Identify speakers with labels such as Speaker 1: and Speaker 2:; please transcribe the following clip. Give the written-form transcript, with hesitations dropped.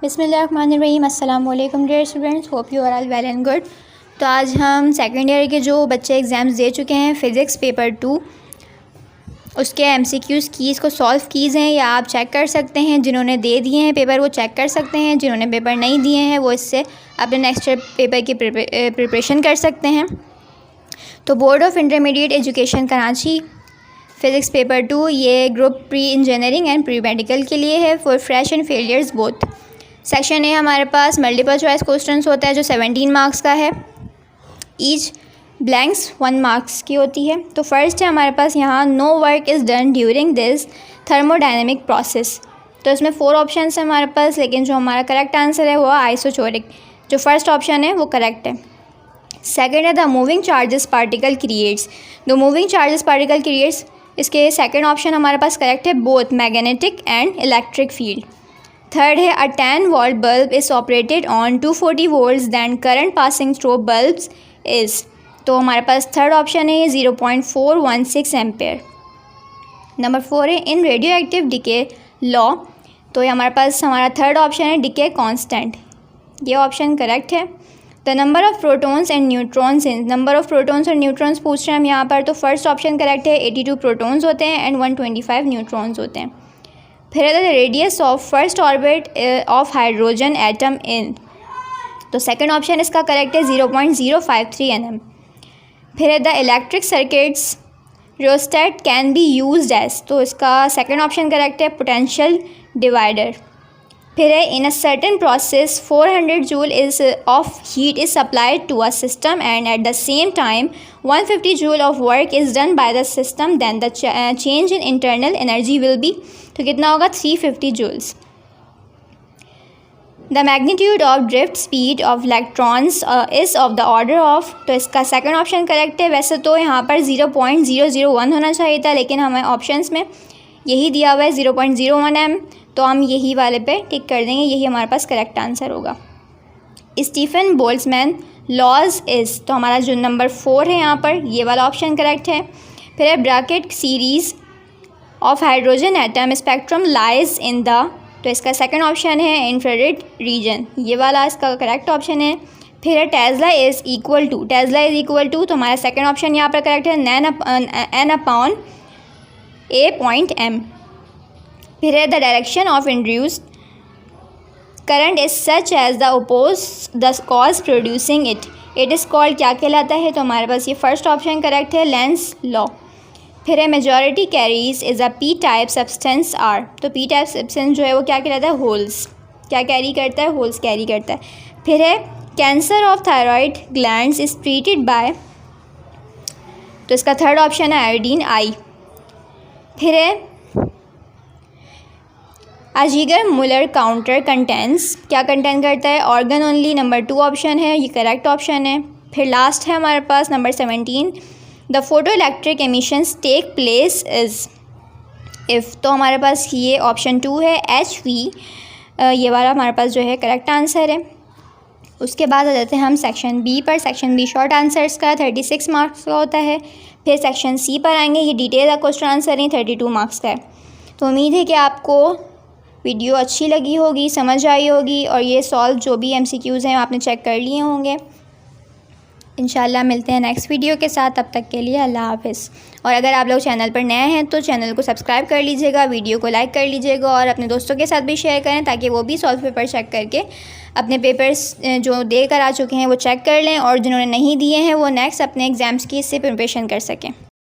Speaker 1: बिस्मिल्लाहिर्रहमानिर्रहीम। अस्सलाम वालेकुम dear students, hope you are all well and good. तो आज हम सेकेंड ईयर के जो बच्चे एग्ज़ाम्स दे चुके हैं फ़िज़िक्स पेपर 2 उसके MCQs कीज़ को सॉल्व कीज़ हैं या आप चेक कर सकते हैं। जिन्होंने दे दिए हैं पेपर वो चेक कर सकते हैं, जिन्होंने पेपर नहीं दिए हैं वो इससे अपने नेक्स्ट पेपर की प्रिपरेशन कर सकते हैं। तो board of intermediate education Karachi physics paper 2 ये group pre engineering and pre medical के लिए है for fresh and failures both. Section A हमारे पास मल्टीपल चॉइस क्वेश्चंस होता है जो 17 मार्क्स का है। ईच ब्लैंक्स 1 मार्क्स की होती है। तो फर्स्ट है हमारे पास यहाँ no work is done during this thermodynamic process. तो इसमें 4 ऑप्शन है हमारे पास, लेकिन जो हमारा करेक्ट आंसर है वो आइसोचोरिक, जो फर्स्ट ऑप्शन है वो करेक्ट है। सेकेंड है the moving charges particle creates. The moving charges particle creates, इसके सेकेंड ऑप्शन हमारे पास करेक्ट है, both magnetic and electric field. Third है a 10 volt bulb is operated on 240 volts than current passing through bulbs is. तो हमारे पास third option है ये 0.416 ampere. Number 4 है इन रेडियो एक्टिव डिके लॉ। तो ये हमारे पास हमारा थर्ड ऑप्शन है डिके कांस्टेंट, ये ऑप्शन करेक्ट है। The number of protons and neutrons in, number of protons और न्यूट्रॉन्स पूछ रहे हैं हम यहाँ पर। तो फर्स्ट ऑप्शन करेक्ट है, 82 प्रोटॉन्स होते हैं एंड 125 न्यूट्रॉन्स होते हैं। फिर है the radius of first orbit of hydrogen atom in. तो सेकंड ऑप्शन इसका करेक्ट है, 0.053 nm। फिर है the electric circuits rheostat can be used as. तो इसका सेकंड ऑप्शन करेक्ट है, पोटेंशियल डिवाइडर। फिर है in a certain process 400 joule is of heat is supplied to a system and at the same time 150 joule of work is done by the system then the change in internal energy will be. तो कितना होगा, 350 joules. The magnitude of drift speed of electrons is of the order of. तो इसका second option correct है। वैसे तो यहाँ पर 0.001 होना चाहिए था, लेकिन हमें ऑप्शंस में यही दिया हुआ है 0.01 m, तो हम यही वाले पे टिक कर देंगे, यही हमारे पास करेक्ट आंसर होगा। Stefan Boltzmann laws is. तो हमारा जो नंबर 4 है यहाँ पर ये वाला ऑप्शन करेक्ट है। फिर है Brackett series of hydrogen atom spectrum lies in the. तो इसका सेकंड ऑप्शन है इंफ्रारेड रीजन, ये वाला इसका करेक्ट ऑप्शन है। फिर है tesla is equal to, tesla is equal to, तो हमारा सेकंड ऑप्शन यहाँ पर करेक्ट है, n अपॉन a.m। फिर है the direction of induced current is such as the oppose the cause producing it, it is called, क्या कहलाता है। तो हमारे पास ये फर्स्ट ऑप्शन करेक्ट है, लेंस लॉ। फिर है majority carries is a P type substance are. तो पी टाइप सब्सटेंस जो है वो क्या कहलाता है, होल्स, क्या कैरी करता है, होल्स कैरी करता है। फिर है cancer of thyroid glands is treated by. तो इसका थर्ड ऑप्शन है आयोडीन आई। फिर है अजीगर मुलर काउंटर कंटेंट्स, क्या कंटेंट करता है, ऑर्गन ओनली। नंबर 2 ऑप्शन है, ये करेक्ट ऑप्शन है। फिर लास्ट है हमारे पास number 17 the photoelectric emissions take place is if. तो हमारे पास ये ऑप्शन 2 है, HV, ये वाला हमारे पास जो है करेक्ट आंसर है। उसके बाद आ जाते हैं हम सेक्शन बी पर। सेक्शन बी शॉर्ट आंसर्स का 36 मार्क्स का होता है। फिर सेक्शन सी पर आएंगे, ये डिटेल का क्वेश्चन आंसर नहीं, 32 मार्क्स का है। तो उम्मीद है कि आपको वीडियो अच्छी लगी होगी, समझ आई होगी, और ये सॉल्व जो भी MCQs हैं आपने चेक कर लिए होंगे। इंशाल्लाह मिलते हैं नेक्स्ट वीडियो के साथ, तब तक के लिए अल्लाह हाफ़िज़। और अगर आप लोग चैनल पर नए हैं तो चैनल को सब्सक्राइब कर लीजिएगा, वीडियो को लाइक कर लीजिएगा और अपने दोस्तों के साथ भी शेयर करें ताकि वो भी सॉल्व पेपर चेक करके अपने पेपर्स जो दे कर आ चुके हैं वो चेक कर लें, और जिन्होंने नहीं दिए हैं वो नेक्स्ट अपने एग्ज़ाम्स की इससे प्रिपरेशन कर सकें।